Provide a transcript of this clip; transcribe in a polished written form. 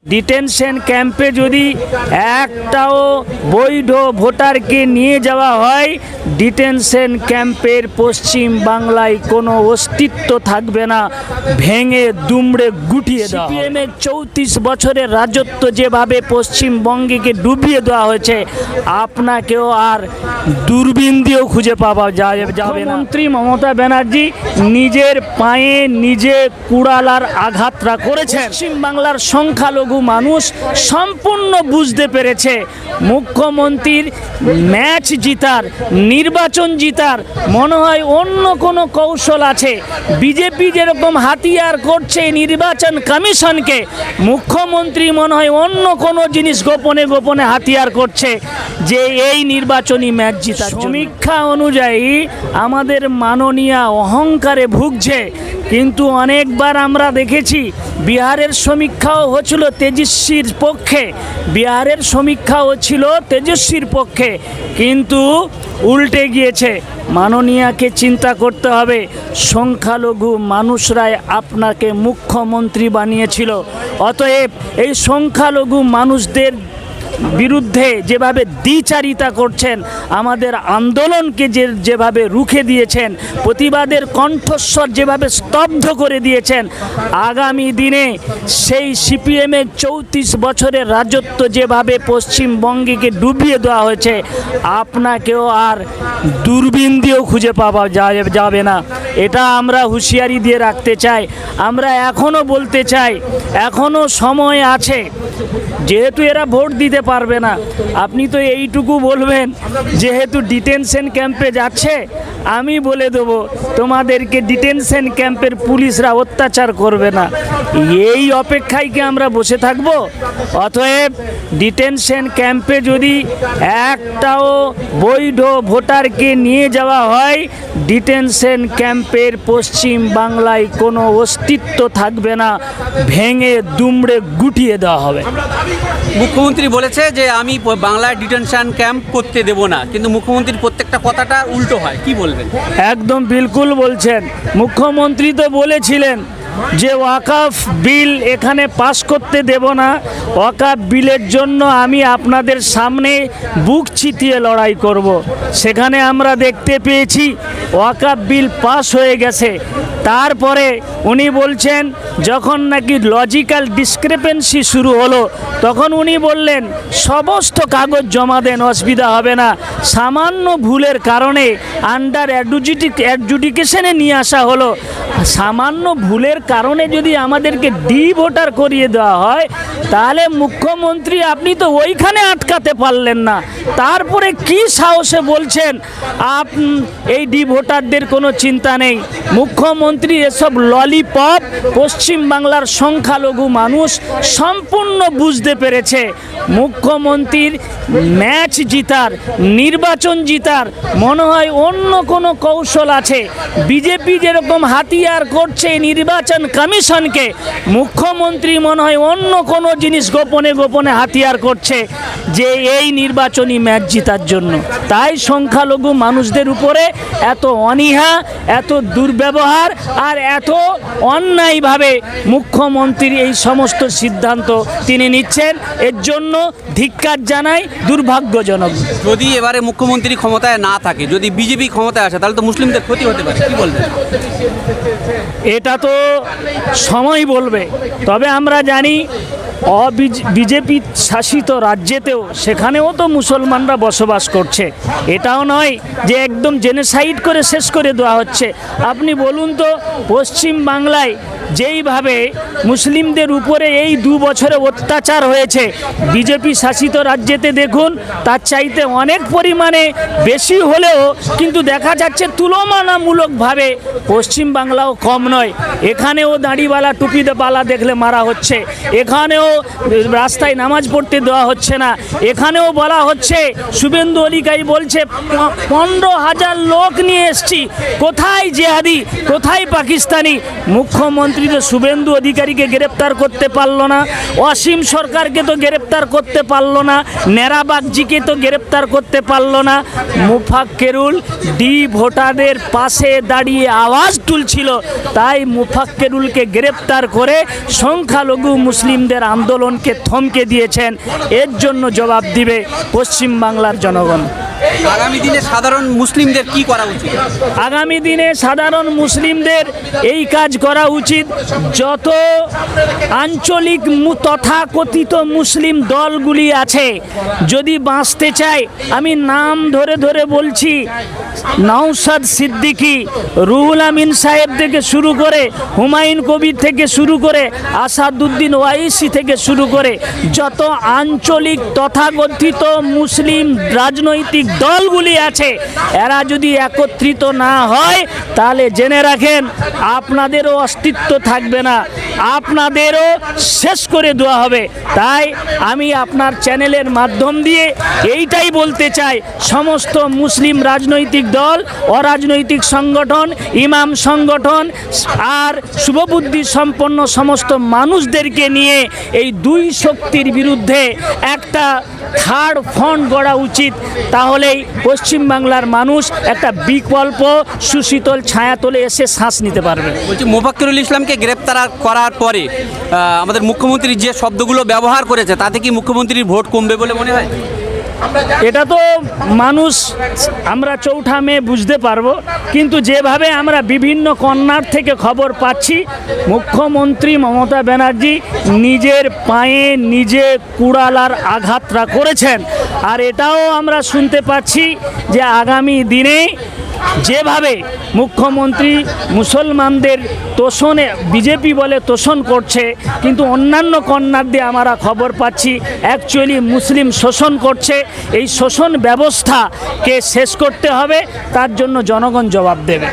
Detention ক্যাম্পে যদি একটাও বৈধ ভোটারকে নিয়ে যাওয়া হয়, ডিটেনশন ক্যাম্পের পশ্চিম বাংলায় কোনো অস্তিত্ব থাকবে না, ভেঙে দুমড়ে গুটিয়ে দেওয়া। সিপিএমের 34 বছরের রাজত্ব যেভাবে পশ্চিমবঙ্গকে ডুবিয়ে দেওয়া হয়েছে, আপনাকেও আর দূরবীন দিয়েও খুঁজে পাওয়া যাবে না। মন্ত্রী মমতা ব্যানার্জি নিজের পায়ে নিজে কুড়ালার আঘাত করেছেন। পশ্চিম বাংলার সংখ্যালঘু মানুষ সম্পূর্ণ বুঝতে পেরেছে মুখ্যমন্ত্রীর ম্যাচ জিতার, নির্বাচন জিতার মনে হয় অন্য কোনো কৌশল আছে। বিজেপি যেরকম হাতিয়ার করছে নির্বাচন কমিশনকে, মুখ্যমন্ত্রী মনে হয় অন্য কোনো জিনিস গোপনে গোপনে হাতিয়ার করছে যে এই নির্বাচনী ম্যাচ জিতার। সমীক্ষা অনুযায়ী আমাদের মাননীয় অহংকারে ভুগছে, কিন্তু অনেকবার আমরা দেখেছি বিহারের সমীক্ষাও হচ্ছিল তেজস্বীর পক্ষে, বিহারের সমীক্ষাও ছিল তেজস্বীর পক্ষে, কিন্তু উল্টে গিয়েছে। মাননীয়াকে চিন্তা করতে হবে, সংখ্যালঘু মানুষরাই আপনাকে মুখ্যমন্ত্রী বানিয়েছিল। অতএব এই সংখ্যালঘু মানুষদের বিরুদ্ধে যেভাবে দ্বিচারিতা করছেন, আমাদের আন্দোলনকে যেভাবে রুখে দিয়েছেন, প্রতিবাদের কণ্ঠস্বর যেভাবে স্তব্ধ করে দিয়েছেন, আগামী দিনে সেই সিপিএমের 34 বছরের রাজত্ব যেভাবে পশ্চিমবঙ্গকে ডুবিয়ে দেওয়া হয়েছে, আপনাকেও আর দূরবীন দিয়েও খুঁজে পাওয়া যাবে না। এটা আমরা হুঁশিয়ারি দিয়ে রাখতে চাই। আমরা এখনও বলতে চাই, এখনও সময় আছে। যেহেতু এরা ভোট দিতে পারবে না, আপনি তো এইটুকু বলবেন যেহেতু ডিটেনশন ক্যাম্পে যাচ্ছে, আমি বলে দেবো তোমাদেরকে ডিটেনশন ক্যাম্পের পুলিশরা অত্যাচার করবে না। এই অপেক্ষায় কি আমরা বসে থাকব? অতএব ডিটেনশন ক্যাম্পে যদি একটাও বৈধ ভোটারকে নিয়ে যাওয়া হয়, ডিটেনশন ক্যাম্পের পশ্চিম বাংলায় কোনো অস্তিত্ব থাকবে না, ভেঙে দুমড়ে গুটিয়ে দেওয়া হবে। মুখ্যমন্ত্রী বলেছে যে আমি বাংলায় ডিটেনশন ক্যাম্প করতে দেব না, কিন্তু মুখ্যমন্ত্রীর প্রত্যেকটা কথাটা উল্টো হয়, কি বলবেন? একদম বিলকুল বলছেন। মুখ্যমন্ত্রী তো বলেছিলেন যে ওয়াকফ বিল এখানে পাস করতে দেব না, ওয়াকফ বিলের জন্য আমি আপনাদের সামনে বুক চিতিয়ে লড়াই করব। সেখানে আমরা দেখতে পেয়েছি ওয়াকফ বিল পাস হয়ে গেছে। তারপরে উনি বলছেন যখন নাকি লজিক্যাল ডিসক্রিপেন্সি শুরু হলো, তখন উনি বললেন সমস্ত কাগজ জমা দেন, অসুবিধা হবে না। সামান্য ভুলের কারণে আন্ডার অ্যাডজুডিকেশনে নিয়ে আসা হলো। সামান্য ভুলের কারণে যদি আমাদেরকে ভোটার করিয়ে দেওয়া হয়, তাহলে মুখ্যমন্ত্রী আপনি তো ওইখানে আটকাতে পারলেন না, তারপরে কি সাহসে বলছেন এই ভোটারদের কোনো চিন্তা নেই? মুখ্যমন্ত্রী এসব ললিপপ পশ্চিম বাংলার সংখ্যালঘু মানুষ সম্পূর্ণ বুঝতে পেরেছে মুখ্যমন্ত্রীর ম্যাচ জিতার, নির্বাচন জিতার মনে হয় অন্য কোনো কৌশল আছে। বিজেপি যেরকম হাতিয়ার করছে নির্বাচন কমিশনকে, মুখ্যমন্ত্রী মনে হয় অন্য কোনো জিনিস গোপনে গোপনে হাতিয়ার করছে যে এই নির্বাচনী ম্যাচ জিতার জন্য। তাই সংখ্যালঘু মানুষদের উপরে এত অনীহা, এত দুর্ব্যবহার আর এত অন্যায়ভাবে মুখ্যমন্ত্রীর এই সমস্ত সিদ্ধান্ত তিনি নিচ্ছেন, এর জন্য ধিক্কার জানাই, দুর্ভাগ্যজনক। যদি এবারে মুখ্যমন্ত্রী ক্ষমতায় না থাকে, যদি বিজেপি ক্ষমতায় আসে, তাহলে তো মুসলিমদের ক্ষতি হতে পারে, কি বলবেন? এটা তো সময় বলবে। তবে আমরা জানি বিজেপি শাসিত রাজ্যেতেও সেখানেও তো মুসলমানরা বসবাস করছে। এটাও নয় যে একদম জেনোসাইড করে শেষ করে দেওয়া হচ্ছে। আপনি বলুন তো, পশ্চিম বাংলায় যেইভাবে মুসলিমদের উপরে এই 2 বছরে অত্যাচার হয়েছে, বিজেপি শাসিত রাজ্যেতে দেখুন তার চাইতে অনেক পরিমাণে বেশি হলেও কিন্তু দেখা যাচ্ছে তুলনামূলকভাবে পশ্চিম বাংলাও কম নয়। এখানেও দাড়িওয়ালা টুপিওয়ালা দেখলে মারা হচ্ছে, এখানেও রাস্তায় নামাজ পড়তে দেওয়া হচ্ছে না, এখানেও বলা হচ্ছে, শুভেন্দু অধিকারী বলছে 15,000 লোক নিয়ে এসছি, কোথায় জেহাদি, কোথায় পাকিস্তানি? মুখ্যমন্ত্রী মুখ্যমন্ত্রী তো শুভেন্দু অধিকারীকে গ্রেপ্তার করতে পারলো না, অসীম সরকারকে তো গ্রেপ্তার করতে পারলো না, নেরা বাগজিকে তো গ্রেপ্তার করতে পারলো না। মুফাক্কেরুল ডি ভোটারদের পাশে দাঁড়িয়ে আওয়াজ তুলছিল, তাই মুফাক্কেরুলকে গ্রেপ্তার করে সংখ্যালঘু মুসলিমদের আন্দোলনকে থমকে দিয়েছেন। এর জন্য জবাব দিবে পশ্চিমবাংলার জনগণ। আগামী দিনে সাধারণ মুসলিমদের কি করা উচিত? আগামী দিনে সাধারণ মুসলিমদের এই কাজ করা উচিত, যত আঞ্চলিক তথাকথিত মুসলিম দলগুলি আছে যদি বাঁচতে চায়, আমি নাম ধরে ধরে বলছি, নওশাদ সিদ্দিকী, রুহুল আমিন সাহেব থেকে শুরু করে, হুমায়ুন কবির থেকে শুরু করে, আসাদুদ্দিন ওয়াইসি থেকে শুরু করে যত আঞ্চলিক তথাকথিত মুসলিম রাজনৈতিক দলগুলি আছে, এরা যদি একত্রিত না হয় তাহলে জেনে রাখেন আপনাদেরও অস্তিত্ব থাকবে না, আপনাদেরও শেষ করে দেওয়া হবে। তাই আমি আপনার চ্যানেলের মাধ্যম দিয়ে এইটাই বলতে চাই, সমস্ত মুসলিম রাজনৈতিক দল, অরাজনৈতিক সংগঠন, ইমাম সংগঠন আর শুভবুদ্ধি সম্পন্ন সমস্ত মানুষদেরকে নিয়ে এই দুই শক্তির বিরুদ্ধে একটা থার্ড ফ্রন্ট গড়া উচিত। তাহলেই পশ্চিমবাংলার মানুষ একটা বিকল্প সুশীতল ছায়াতলে এসে শ্বাস নিতে পারবে। বলছি, মোফাক্কেরুল ইসলামকে গ্রেপ্তার করার পরে আমাদের মুখ্যমন্ত্রী যে শব্দগুলো ব্যবহার করেছে, তাতে কি মুখ্যমন্ত্রীর ভোট কমবে বলে মনে হয়? এটা তো মানুষ আমরা চৌঠা মে বুঝতে পারবো, কিন্তু যেভাবে আমরা বিভিন্ন কর্নার থেকে খবর পাচ্ছি, মুখ্যমন্ত্রী মমতা ব্যানার্জি নিজের পায়ে নিজে কুড়ালার আঘাতটা করেছেন। আর এটাও আমরা শুনতে পাচ্ছি যে আগামী দিনে যেভাবে মুখ্যমন্ত্রী মুসলমানদের তোষণে, বিজেপি বলে তোষণ করছে, কিন্তু অন্যান্য কর্নার দিয়ে আমরা খবর পাচ্ছি অ্যাকচুয়ালি মুসলিম শোষণ করছে। এই শোষণ ব্যবস্থাকে শেষ করতে হবে, তার জন্য জনগণ জবাব দেবে।